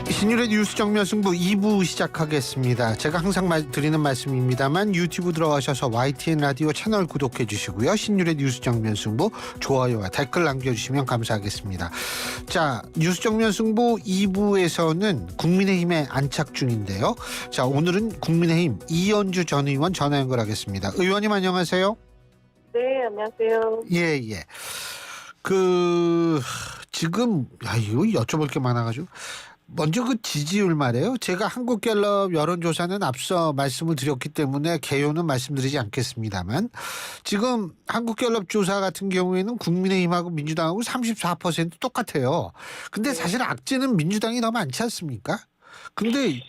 신율의 뉴스 정면 승부 2부 시작하겠습니다. 제가 항상 드리는 말씀입니다만 유튜브 들어가셔서 YTN 라디오 채널 구독해 주시고요. 신율의 뉴스 정면 승부 좋아요와 댓글 남겨주시면 감사하겠습니다. 자, 뉴스 정면 승부 2부에서는 국민의힘에 안착 중인데요. 자, 오늘은 국민의힘 이현주 전 의원 전화 연결하겠습니다. 의원님 안녕하세요. 네, 안녕하세요. 예. 지금 이거 여쭤볼 게 많아가지고 먼저 그 지지율 말이에요. 제가 한국갤럽 여론조사는 앞서 말씀을 드렸기 때문에 개요는 말씀드리지 않겠습니다만 지금 한국갤럽 조사 같은 경우에는 국민의힘하고 민주당하고 34% 똑같아요. 근데 사실 악재는 민주당이 더 많지 않습니까? 근데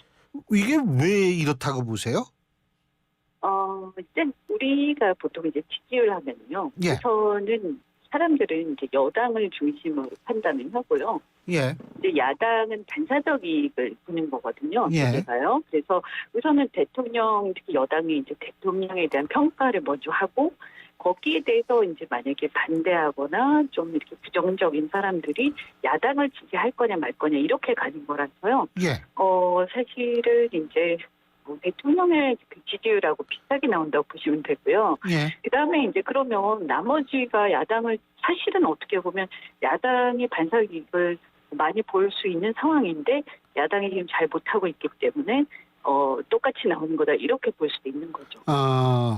이게 왜 이렇다고 보세요? 이제 우리가 보통 이제 지지율 하면요. 예. 우선은 사람들은 이제 여당을 중심으로 판단을 하고요. 예. 이제 야당은 반사적 이익을 보는 거거든요. 예. 제가요. 그래서 우선은 대통령, 특히 여당이 이제 대통령에 대한 평가를 먼저 하고 거기에 대해서 이제 만약에 반대하거나 좀 이렇게 부정적인 사람들이 야당을 지지할 거냐 말 거냐 이렇게 가는 거라서요. 예. 사실은 이제 대통령의 그 지지율하고 비슷하게 나온다고 보시면 되고요. 예. 그다음에 이제 그러면 나머지가 야당을 사실은 어떻게 보면 야당이 반사이익을 많이 볼 수 있는 상황인데 야당이 지금 잘 못하고 있기 때문에 똑같이 나오는 거다 이렇게 볼 수도 있는 거죠.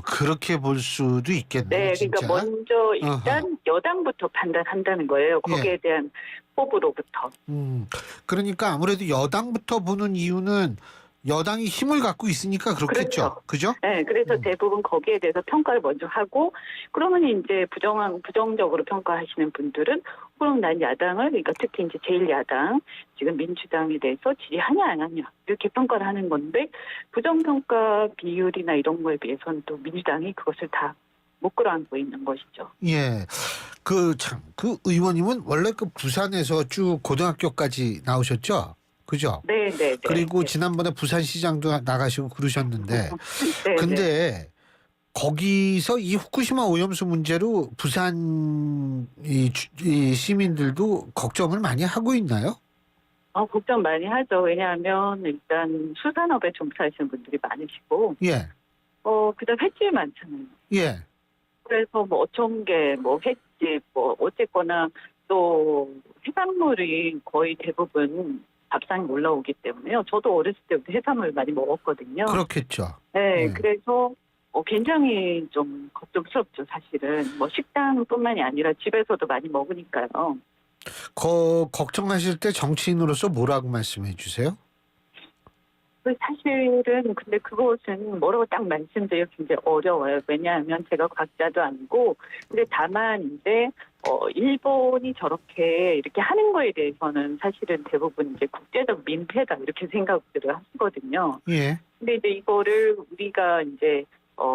그렇게 볼 수도 있겠네요. 네, 진짜. 그러니까 먼저 일단 여당부터 판단한다는 거예요. 거기에 대한 호불호부터. 그러니까 아무래도 여당부터 보는 이유는 여당이 힘을 갖고 있으니까 그렇겠죠. 그죠? 네, 그래서 대부분 거기에 대해서 평가를 먼저 하고, 그러면 이제 부정적으로 평가하시는 분들은, 그럼 난 야당을, 그러니까 특히 이제 제1야당, 지금 민주당에 대해서 지지하냐, 안 하냐, 이렇게 평가를 하는 건데, 부정평가 비율이나 이런 거에 비해서는 또 민주당이 그것을 다 못 끌어안고 있는 것이죠. 예. 그 의원님은 원래 그 부산에서 쭉 고등학교까지 나오셨죠? 그죠? 네. 그리고 지난번에 부산시장도 나가시고 그러셨는데, 네. 근데 거기서 이 후쿠시마 오염수 문제로 부산 이 시민들도 걱정을 많이 하고 있나요? 걱정 많이 하죠. 왜냐하면 일단 수산업에 종사하시는 분들이 많으시고, 예. 그다음 횟집이 많잖아요. 예. 그래서 뭐 어촌계, 뭐 횟집, 뭐 어쨌거나 또 해산물이 거의 대부분 밥상에 올라오기 때문에요. 저도 어렸을 때부터 해산물 많이 먹었거든요. 그렇겠죠. 네, 그래서 굉장히 좀 걱정스럽죠, 사실은. 뭐 식당뿐만이 아니라 집에서도 많이 먹으니까요. 걱정하실 때 정치인으로서 뭐라고 말씀해 주세요? 사실은 근데 그것은 뭐라고 딱 말씀드리기 굉장히 어려워요. 왜냐하면 제가 과학자도 아니고, 근데 다만 이제 일본이 저렇게 이렇게 하는 거에 대해서는 사실은 대부분 이제 국제적 민폐다 이렇게 생각들을 하시거든요. 예. 근데 이제 이거를 우리가 이제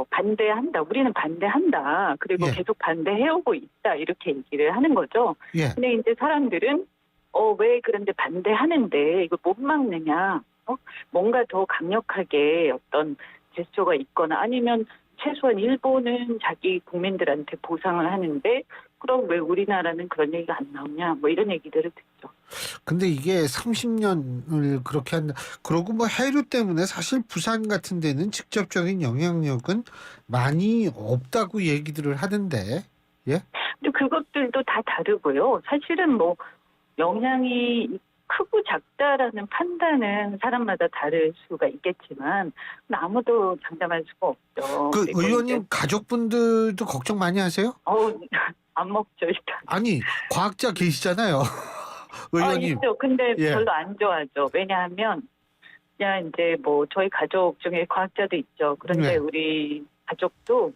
반대한다. 우리는 반대한다. 그리고 계속 반대해오고 있다. 이렇게 얘기를 하는 거죠. 예. 근데 이제 사람들은 왜 그런데 반대하는데 이걸 못 막느냐. 뭔가 더 강력하게 어떤 제스처가 있거나 아니면 최소한 일본은 자기 국민들한테 보상을 하는데 그럼 왜 우리나라는 그런 얘기가 안 나오냐 뭐 이런 얘기들을 듣죠. 근데 이게 30년을 그렇게 한다. 그러고 뭐 해류 때문에 사실 부산 같은 데는 직접적인 영향력은 많이 없다고 얘기들을 하던데. 예? 근데 그것들도 다 다르고요. 사실은 뭐 영향이 크고 작다라는 판단은 사람마다 다를 수가 있겠지만 아무도 장담할 수가 없죠. 그 의원님 가족분들도 걱정 많이 하세요? 안 먹죠 일단. 아니 과학자 계시잖아요. 의원님. 있죠. 근데 별로 안 좋아하죠. 왜냐하면 그냥 이제 뭐 저희 가족 중에 과학자도 있죠. 그런데 우리 가족도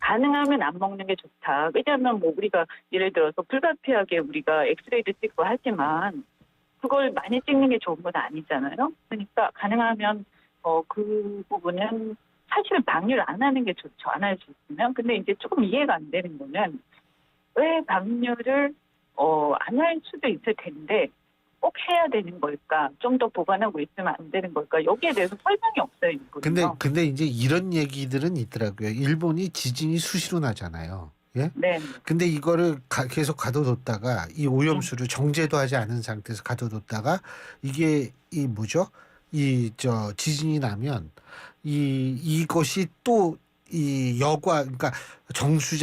가능하면 안 먹는 게 좋다. 왜냐하면 뭐 우리가 예를 들어서 불가피하게 우리가 엑스레이를 찍고 하지만 그걸 많이 찍는 게 좋은 건 아니잖아요. 그러니까 가능하면 그 부분은 사실은 방류를 안 하는 게 좋죠. 안 할 수 있으면. 근데 이제 조금 이해가 안 되는 거는 왜 방류를 안 할 수도 있을 텐데 꼭 해야 되는 걸까? 좀 더 보관하고 있으면 안 되는 걸까? 여기에 대해서 설명이 없어요. 이거는요. 근데 이제 이런 얘기들은 있더라고요. 일본이 지진이 수시로 나잖아요. 예? 네. 근데 이거를 계속 가둬뒀다가 이 오염수를 정제도 하지 않은 상태에서 가둬뒀다가 이게 이 뭐죠? 이 지진이 나면 이것이 또 이 그러니까 정수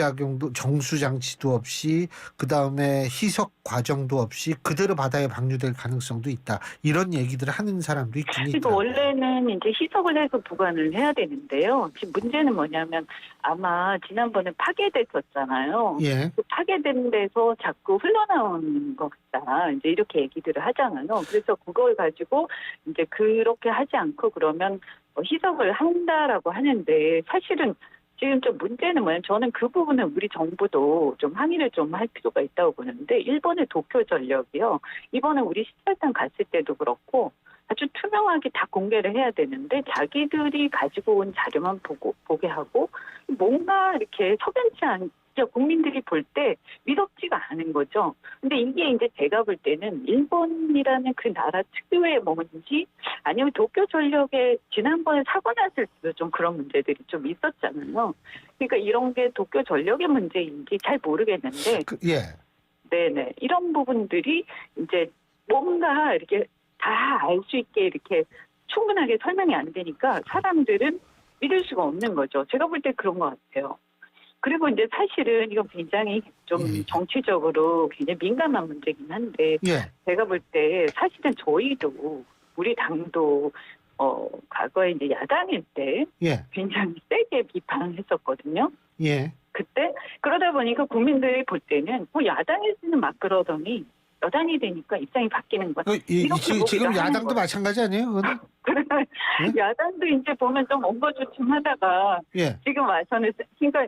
장치도 없이 그다음에 희석 과정도 없이 그대로 바다에 방류될 가능성도 있다. 이런 얘기들을 하는 사람도 있긴 그러니까 있더라고요. 원래는 이제 희석을 해서 보관을 해야 되는데요. 지금 문제는 뭐냐면 아마 지난번에 파괴됐었잖아요. 예. 그 파괴된 데서 자꾸 흘러나오는 것 같다. 이제 이렇게 얘기들을 하잖아요. 그래서 그걸 가지고 이제 그렇게 하지 않고 그러면 희석을 한다라고 하는데 사실은 지금 좀 문제는 뭐냐면 저는 그 부분은 우리 정부도 좀 항의를 좀 할 필요가 있다고 보는데 일본의 도쿄전력이요. 이번에 우리 시찰단 갔을 때도 그렇고 아주 투명하게 다 공개를 해야 되는데 자기들이 가지고 온 자료만 보게 하고 뭔가 이렇게 석연치 않게 국민들이 볼 때 믿었지가 않은 거죠. 근데 이게 이제 제가 볼 때는 일본이라는 그 나라 특유의 뭔지 아니면 도쿄전력에 지난번에 사고 났을 때도 좀 그런 문제들이 좀 있었잖아요. 그러니까 이런 게 도쿄전력의 문제인지 잘 모르겠는데 예. 네네. 이런 부분들이 이제 뭔가 이렇게 다 알 수 있게 이렇게 충분하게 설명이 안 되니까 사람들은 믿을 수가 없는 거죠. 제가 볼 때 그런 것 같아요. 그리고 이제 사실은 이건 굉장히 좀 정치적으로 굉장히 민감한 문제긴 한데 예. 제가 볼 때 사실은 저희도 우리 당도 과거에 이제 야당일 때 예. 굉장히 세게 비판을 했었거든요. 예. 그때 그러다 보니까 국민들이 볼 때는 야당일 때는 막 그러더니 여당이 되니까 입장이 바뀌는 거야. 지금 야당도 마찬가지 아니에요? 그거는? 그러면 예? 야당도 이제 보면 좀 엉거주춤하다가 예. 지금 와서는 그러니까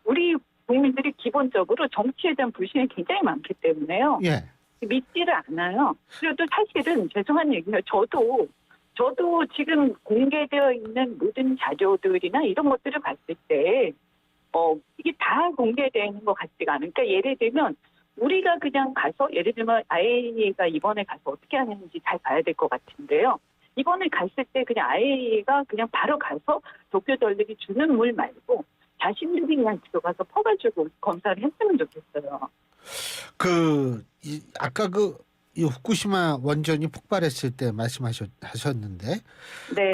우리 국민들이 기본적으로 정치에 대한 불신이 굉장히 많기 때문에요. 예. 믿지를 않아요. 그래도 사실은 죄송한 얘기예요. 저도 지금 공개되어 있는 모든 자료들이나 이런 것들을 봤을 때 이게 다 공개되어 있는 것 같지가 않으니까 그러니까 예를 들면 우리가 그냥 가서 예를 들면 IAEA가 이번에 가서 어떻게 하는지 잘 봐야 될 것 같은데요. 이번에 갔을 때 그냥 IAEA가 그냥 바로 가서 도쿄전력이 주는 물 말고 자신들이 그냥 들어가서 퍼가지고 검사를 했으면 좋겠어요. 아까 이 후쿠시마 원전이 폭발했을 때 말씀하셨는데 네,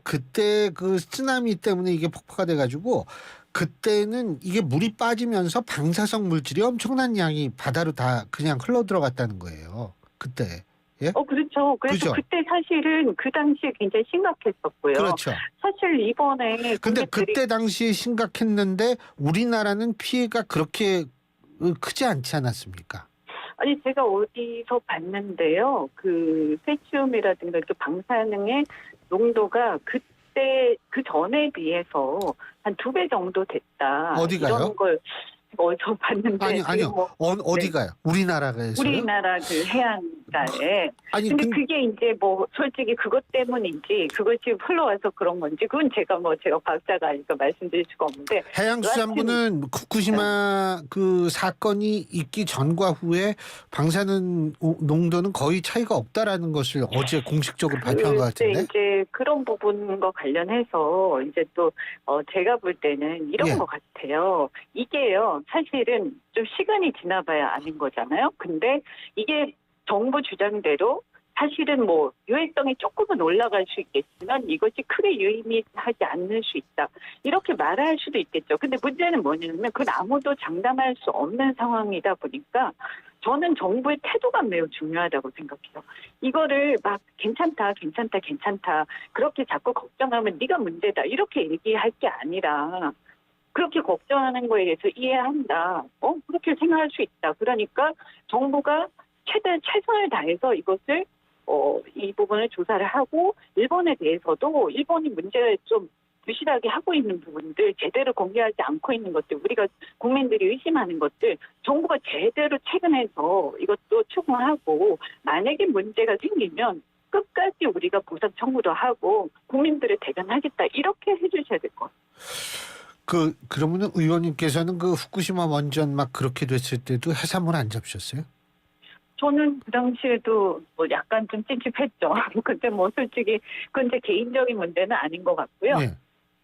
그때 그 쓰나미 때문에 이게 폭파가 돼가지고 그때는 이게 물이 빠지면서 방사성 물질이 엄청난 양이 바다로 다 그냥 흘러 들어갔다는 거예요. 그때. 예? 그렇죠. 그래서 그죠? 그때 사실은 그 당시에 굉장히 심각했었고요. 그렇죠. 사실 이번에 근데 그때 당시에 심각했는데 우리나라는 피해가 그렇게 크지 않지 않았습니까? 아니 제가 어디서 봤는데요. 그 세슘이라든가 이렇게 방사능의 농도가 그때 그 전에 비해서 한 2배 정도 됐다. 어디가요? 이런 걸 어디서 봤는데 아니요. 어디 가요? 우리나라가요? 우리나라 그 해안가에. 아니 근데 그게 이제 뭐 솔직히 그것 때문인지 그것이 흘러와서 그런 건지 그건 제가 과학자가 아니까 말씀드릴 수가 없는데 해양수산부는 후쿠시마 그 사건이 있기 전과 후에 방사능 농도는 거의 차이가 없다라는 것을 어제 공식적으로 발표한 것 같은데. 이제 그런 부분과 관련해서 이제 또 제가 볼 때는 이런 것 같아요. 이게요 사실은 좀 시간이 지나봐야 아는 거잖아요. 근데 이게 정부 주장대로 사실은 유해성이 조금은 올라갈 수 있겠지만 이것이 크게 유의미하지 않을 수 있다. 이렇게 말할 수도 있겠죠. 근데 문제는 뭐냐면 그건 아무도 장담할 수 없는 상황이다 보니까 저는 정부의 태도가 매우 중요하다고 생각해요. 이거를 막 괜찮다 그렇게 자꾸 걱정하면 네가 문제다 이렇게 얘기할 게 아니라 그렇게 걱정하는 거에 대해서 이해한다. 그렇게 생각할 수 있다. 그러니까 정부가 최선을 다해서 이것을 이 부분을 조사를 하고 일본에 대해서도 일본이 문제를 좀 부실하게 하고 있는 부분들 제대로 공개하지 않고 있는 것들 우리가 국민들이 의심하는 것들 정부가 제대로 체크해서 이것도 추궁하고 만약에 문제가 생기면 끝까지 우리가 보상 청구도 하고 국민들을 대변하겠다 이렇게 해주셔야 될 것 같아요. 그러면은 의원님께서는 그 후쿠시마 원전 막 그렇게 됐을 때도 해산물 안 잡으셨어요? 저는 그 당시에도 약간 좀 찝찝했죠. 근데 솔직히 그건 제 개인적인 문제는 아닌 것 같고요. 예.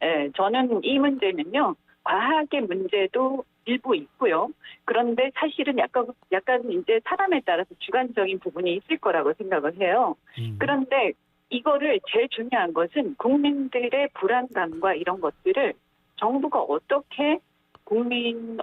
예, 저는 이 문제는요. 과학의 문제도 일부 있고요. 그런데 사실은 약간 이제 사람에 따라서 주관적인 부분이 있을 거라고 생각을 해요. 그런데 이거를 제일 중요한 것은 국민들의 불안감과 이런 것들을 정부가 어떻게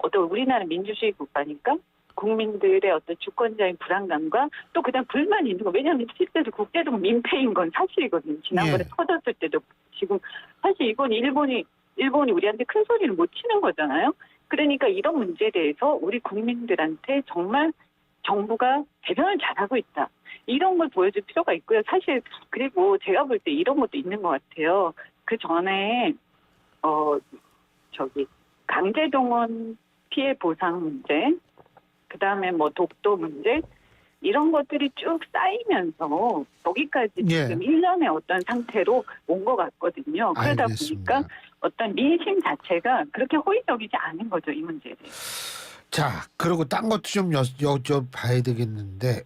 어떤 우리나라 민주주의 국가니까 국민들의 어떤 주권자인 불안감과 또 그다음 불만이 있는 거. 왜냐하면 실제로 국제적 민폐인 건 사실이거든요. 지난번에 예. 터졌을 때도 지금 사실 이건 일본이 우리한테 큰 소리를 못 치는 거잖아요. 그러니까 이런 문제에 대해서 우리 국민들한테 정말 정부가 대변을 잘하고 있다. 이런 걸 보여줄 필요가 있고요. 사실 그리고 제가 볼 때 이런 것도 있는 것 같아요. 그 전에 강제동원 피해 보상 문제, 그다음에 뭐 독도 문제 이런 것들이 쭉 쌓이면서 여기까지 예. 지금 1년의 어떤 상태로 온 것 같거든요. 그러다 알겠습니다. 보니까 어떤 민심 자체가 그렇게 호의적이지 않은 거죠, 이 문제에 대해서. 자, 그리고 딴 것도 좀 여쭤봐야 되겠는데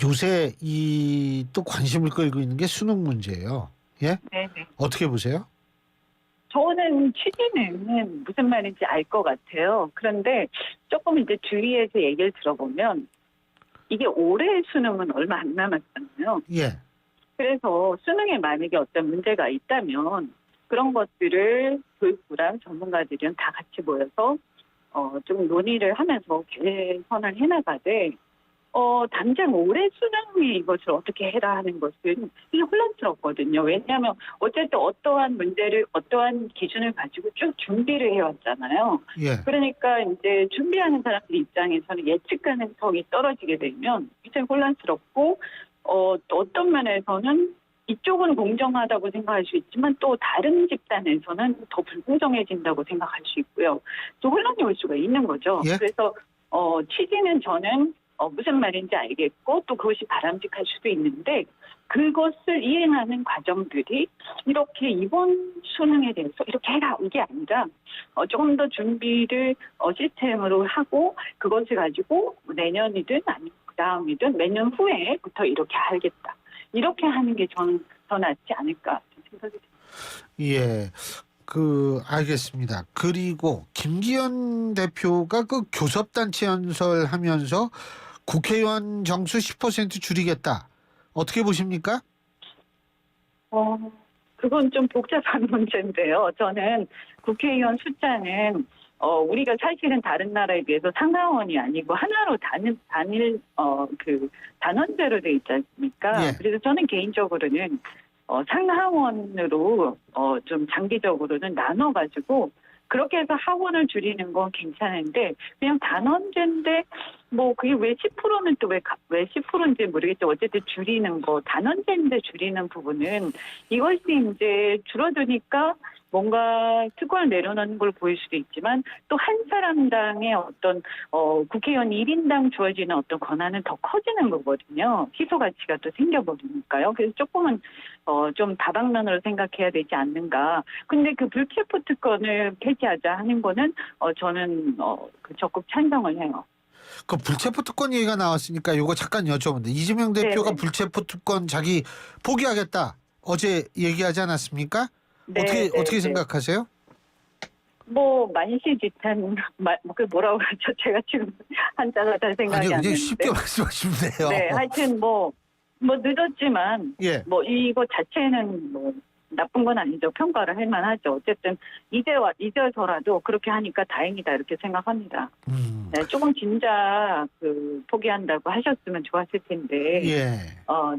요새 이 또 관심을 끌고 있는 게 수능 문제예요. 예? 네네. 어떻게 보세요? 저는 취지는 무슨 말인지 알 것 같아요. 그런데 조금 이제 주위에서 얘기를 들어보면 이게 올해 수능은 얼마 안 남았잖아요. 예. 그래서 수능에 만약에 어떤 문제가 있다면 그런 것들을 교육부랑 전문가들이랑 다 같이 모여서 좀 논의를 하면서 개선을 해나가되 당장 올해 수능에 이것을 어떻게 해라 하는 것은 되게 혼란스럽거든요. 왜냐하면 어쨌든 어떠한 문제를 어떠한 기준을 가지고 쭉 준비를 해왔잖아요. 예. 그러니까 이제 준비하는 사람들 입장에서는 예측 가능성이 떨어지게 되면 굉장히 혼란스럽고 또 어떤 면에서는 이쪽은 공정하다고 생각할 수 있지만 또 다른 집단에서는 더 불공정해진다고 생각할 수 있고요. 또 혼란이 올 수가 있는 거죠. 예? 그래서 취지는 저는 무슨 말인지 알겠고 또 그것이 바람직할 수도 있는데 그것을 이행하는 과정들이 이렇게 이번 수능에 대해서 이렇게 해라 이게 아니라 조금 더 준비를 시스템으로 하고 그것을 가지고 내년이든 아니면 그다음이든 몇 년 후에부터 이렇게 하겠다. 이렇게 하는 게 저는 더 낫지 않을까 생각이 듭니다. 예. 알겠습니다. 그리고 김기현 대표가 그 교섭단체 연설하면서 국회의원 정수 10% 줄이겠다. 어떻게 보십니까? 그건 좀 복잡한 문제인데요. 저는 국회의원 숫자는 우리가 사실은 다른 나라에 비해서 상하원이 아니고 하나로 단원제로 돼 있지 않습니까? 예. 그래서 저는 개인적으로는 상하원으로 좀 장기적으로는 나눠가지고 그렇게 해서 하원을 줄이는 건 괜찮은데 그냥 단원제인데 뭐 그게 왜 10%는 또 왜 10%인지 모르겠죠. 어쨌든 줄이는 거 단원제인데 줄이는 부분은 이것이 이제 줄어드니까 뭔가 특권을 내려놓는 걸 보일 수도 있지만 또 한 사람당의 어떤 국회의원 1인당 주어지는 어떤 권한은 더 커지는 거거든요. 희소 가치가 또 생겨버리니까요. 그래서 조금은 좀 다방면으로 생각해야 되지 않는가. 근데 그 불체포 특권을 폐지하자 하는 거는 저는 적극 찬성을 해요. 그 불체포 특권 얘기가 나왔으니까 요거 잠깐 여쭤보는데 이재명 대표가 네네. 불체포 특권 자기 포기하겠다 어제 얘기하지 않았습니까? 네, 어떻게 생각하세요? 뭐 만시지탄 그 뭐라고 하죠? 제가 지금 한자가 잘 생각이 아니요, 안 그냥 나는데. 쉽게 말씀하시면 돼요. 네, 하여튼 뭐 늦었지만 예. 뭐 이거 자체는 뭐 나쁜 건 아니죠. 평가를 할 만하죠. 어쨌든 이제서라도 그렇게 하니까 다행이다 이렇게 생각합니다. 네, 조금 진작 포기한다고 하셨으면 좋았을 텐데 예.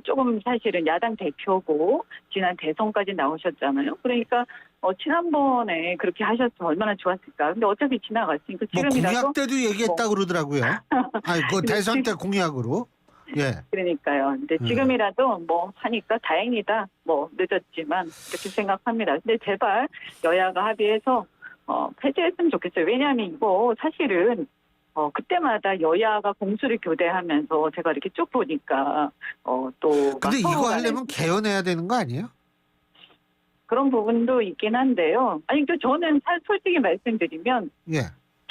조금 사실은 야당 대표고 지난 대선까지 나오셨잖아요. 그러니까 지난번에 그렇게 하셨으면 얼마나 좋았을까. 근데 어차피 지나갔으니까 뭐 지금이라도 공약 때도 얘기했다 그러더라고요. 아니 그 근데 대선 때 공약으로. 예. 그러니까요. 근데 지금이라도 뭐 하니까 다행이다. 뭐 늦었지만 이렇게 생각합니다. 근데 제발 여야가 합의해서 폐지했으면 좋겠어요. 왜냐하면 이거 사실은 그때마다 여야가 공수를 교대하면서 제가 이렇게 쭉 보니까 또 근데 막 이거 서로 간에 하려면 개헌해야 되는 거 아니에요? 그런 부분도 있긴 한데요. 아니 또 저는 솔직히 말씀드리면 예.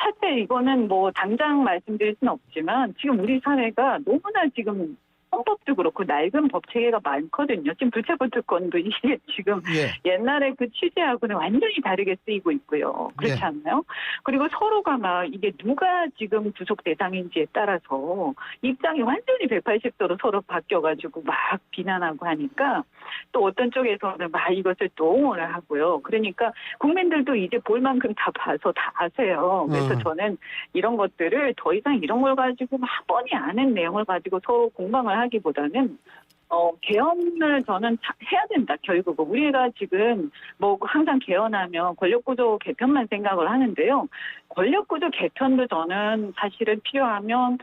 사실 이거는 뭐 당장 말씀드릴 수는 없지만 지금 우리 사회가 너무나 지금 헌법도 그렇고 낡은 법 체계가 많거든요. 지금 불체포 특권도 이게 지금 예. 옛날에 그 취지하고는 완전히 다르게 쓰이고 있고요. 그렇지 예. 않나요? 그리고 서로가 막 이게 누가 지금 구속 대상인지에 따라서 입장이 완전히 180도로 서로 바뀌어가지고 막 비난하고 하니까 또 어떤 쪽에서는 막 이것을 또 옹호를 하고요. 그러니까 국민들도 이제 볼 만큼 다 봐서 다 아세요. 그래서 저는 이런 것들을 더 이상 이런 걸 가지고 막 뻔히 아는 내용을 가지고 서로 공방을 하기보다는 개헌을 저는 해야 된다, 결국은. 우리가 지금 뭐 항상 개헌하면 권력구조 개편만 생각을 하는데요. 권력구조 개편도 저는 사실은 필요하면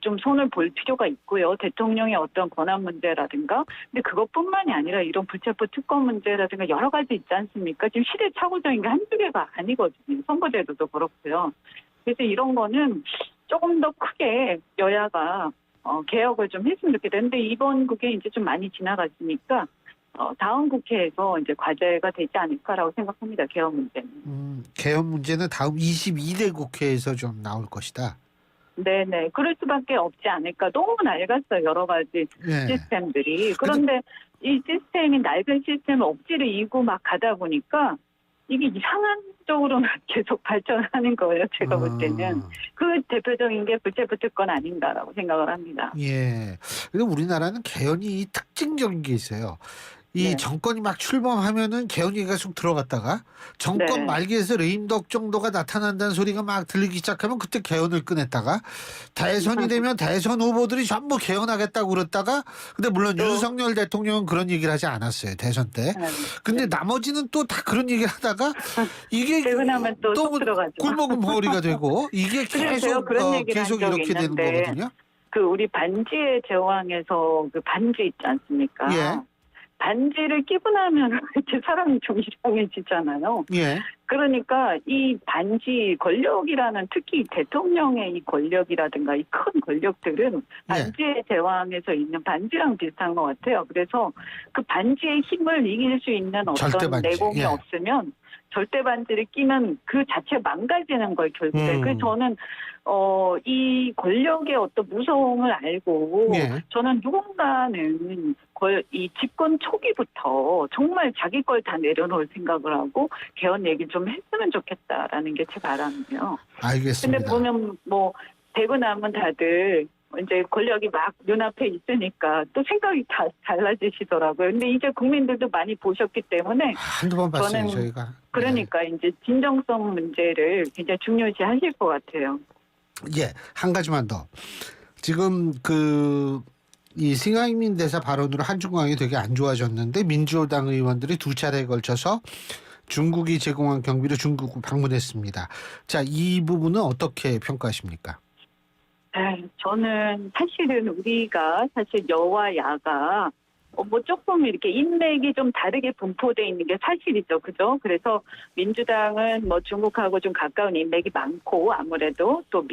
좀 손을 볼 필요가 있고요. 대통령의 어떤 권한 문제라든가. 근데 그것뿐만이 아니라 이런 불체포 특권 문제라든가 여러 가지 있지 않습니까? 지금 시대착오적인 게 한두 개가 아니거든요. 선거제도도 그렇고요. 그래서 이런 거는 조금 더 크게 여야가 개혁을 좀 했으면 좋겠는데 이번 국회 이제 좀 많이 지나갔으니까 다음 국회에서 이제 과제가 되지 않을까라고 생각합니다. 개혁 문제는. 개헌 문제는 다음 22대 국회에서 좀 나올 것이다. 네네. 그럴 수밖에 없지 않을까. 너무 낡았어요. 여러 가지 예. 시스템들이. 그런데 이 시스템이 낡은 시스템을 억지로 이고 막 가다 보니까 이게 이상한 쪽으로만 계속 발전하는 거예요. 제가 볼 때는. 그 대표적인 게 불체포 특권 아닌가라고 생각을 합니다. 예. 근데 우리나라는 개헌이 특징적인 게 있어요. 이 네. 정권이 막 출범하면은 개헌위가 쑥 들어갔다가 정권 네. 말기에서 레임덕 정도가 나타난다는 소리가 막 들리기 시작하면 그때 개헌을 꺼냈다가 대선이 되면 대선 후보들이 전부 개헌하겠다고 그랬다가 근데 물론 또- 윤석열 대통령은 그런 얘기를 하지 않았어요. 대선 때. 근데 나머지는 또 다 그런 얘기를 하다가 이게 되고 나면 또 쏙 들어가죠. 꿀먹은 머리가 되고 이게 그래서 계속 그런 얘기를 계속 한 적이 이렇게 되는 있는데 거거든요. 그 우리 반지의 제왕에서 그 반지 있지 않습니까? 예. 반지를 끼고 나면 이렇게 사람이 좀 이상해지잖아요. 예. 그러니까 이 반지 권력이라는 특히 대통령의 이 권력이라든가 이 큰 권력들은 반지의 제왕에서 있는 반지랑 비슷한 것 같아요. 그래서 그 반지의 힘을 이길 수 있는 절대 어떤 반지. 내공이 예. 없으면 절대 반지를 끼면 그 자체 망가지는 걸 결국에. 그래서 저는 이 권력의 어떤 무서움을 알고 예. 저는 누군가는 이 집권 초기부터 정말 자기 걸 다 내려놓을 생각을 하고 개헌 얘기 좀 했으면 좋겠다라는 게 제 바람이에요. 알겠습니다. 근데 보면 뭐 되고 나면 다들 이제 권력이 막 눈앞에 있으니까 또 생각이 다 달라지시더라고요. 근데 이제 국민들도 많이 보셨기 때문에 한두 번 봤어요, 저는 저희가. 그러니까 이제 진정성 문제를 굉장히 중요시 하실 것 같아요. 예, 한 가지만 더. 지금 이 승하이민 대사 발언으로 한중관이 되게 안 좋아졌는데 민주당 의원들이 두 차례에 걸쳐서 중국이 제공한 경비로 중국을 방문했습니다. 자, 이 부분은 어떻게 평가하십니까? 저는 사실은 우리가 사실 여와 야가 뭐 조금 이렇게 인맥이 좀 다르게 분포돼 있는 게 사실이죠, 그죠? 그래서 민주당은 뭐 중국하고 좀 가까운 인맥이 많고 아무래도 또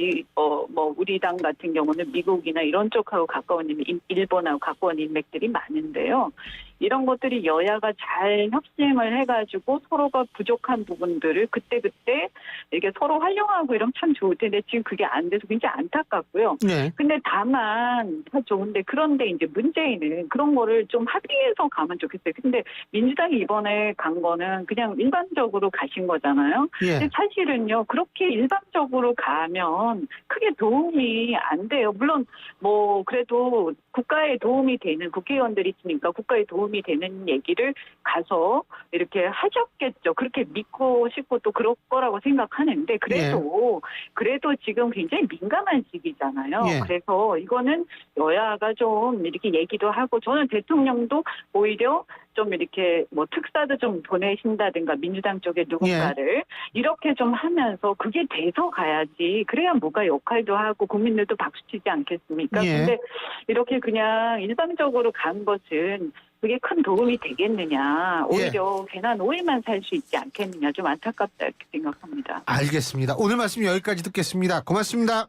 뭐 우리 당 같은 경우는 미국이나 이런 쪽하고 가까운 일본하고 가까운 인맥들이 많은데요. 이런 것들이 여야가 잘 협심을 해가지고 서로가 부족한 부분들을 그때그때 이렇게 서로 활용하고 이러면 참 좋을 텐데 지금 그게 안 돼서 굉장히 안타깝고요. 네. 근데 다만 다 좋은데 그런데 이제 문제는 그런 거를 좀 합의해서 가면 좋겠어요. 근데 민주당이 이번에 간 거는 그냥 일반적으로 가신 거잖아요. 예. 근데 사실은요 그렇게 일반적으로 가면 크게 도움이 안 돼요. 물론 뭐 그래도 국가에 도움이 되는 국회의원들이 있으니까 국가에 도움이 되는 얘기를 가서 이렇게 하셨겠죠. 그렇게 믿고 싶고 또 그럴 거라고 생각하는데 그래도 지금 굉장히 민감한 시기잖아요. 예. 그래서 이거는 여야가 좀 이렇게 얘기도 하고 저는 대통령도 오히려 좀 이렇게 뭐 특사도 좀 보내신다든가 민주당 쪽에 누군가를 이렇게 좀 하면서 그게 돼서 가야지. 그래야 뭐가 역할도 하고 국민들도 박수치지 않겠습니까? 예. 근데 이렇게 그냥 일방적으로 간 것은 그게 큰 도움이 되겠느냐. 오히려 괜한 오해만 살 수 있지 않겠느냐. 좀 안타깝다 이렇게 생각합니다. 알겠습니다. 오늘 말씀 여기까지 듣겠습니다. 고맙습니다.